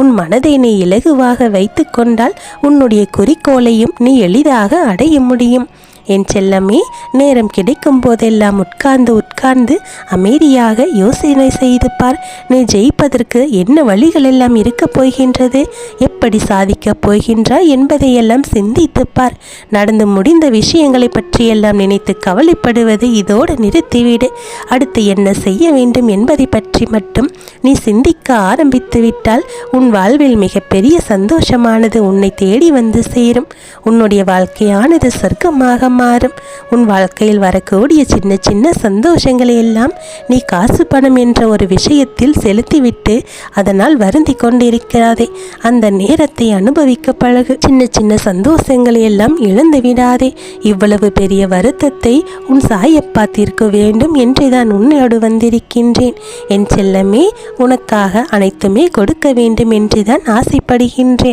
உன் மனதை நீ இலகுவாக வைத்து கொண்டால் உன்னுடைய குறிக்கோளையும் நீ எளிதாக அடைய முடியும். என் செல்லமே, நேரம் கிடைக்கும் போதெல்லாம் உட்கார்ந்து அமைதியாக யோசனை செய்து பார். நீ ஜெயிப்பதற்கு என்ன வழிகள் எல்லாம் இருக்கப் போகின்றது, எப்படி சாதிக்கப் போகின்றாய் என்பதையெல்லாம் சிந்தித்து பார். நடந்து முடிந்த விஷயங்களை பற்றியெல்லாம் நினைத்து கவலைப்படுவது இதோடு நிறுத்திவிடு. அடுத்து என்ன செய்ய வேண்டும் என்பதை பற்றி மட்டும் நீ சிந்திக்க ஆரம்பித்து விட்டால் உன் வாழ்வில் மிகப்பெரிய சந்தோஷமானது உன்னை தேடி வந்து சேரும். உன்னுடைய வாழ்க்கையானது சொர்க்கமாக மாறும். உன் வாழ்க்கையில் வரக்கூடிய சின்ன சின்ன சந்தோஷங்களை எல்லாம் நீ காசு பணம் என்ற ஒரு விஷயத்தில் செலுத்திவிட்டு அதனால் வருந்தி கொண்டிருக்கிறாதே. அந்த நேரத்தை அனுபவிக்க பழகு. சின்ன சின்ன சந்தோஷங்களை எல்லாம் இழந்து விடாதே. இவ்வளவு பெரிய வருத்தத்தை உன் சாயப்பா தீர்க்க வேண்டும் என்று தான் உன்னோடு வந்திருக்கின்றேன். என் செல்லமே, உனக்காக அனைத்துமே கொடுக்க வேண்டும் என்று தான் ஆசைப்படுகின்றேன்.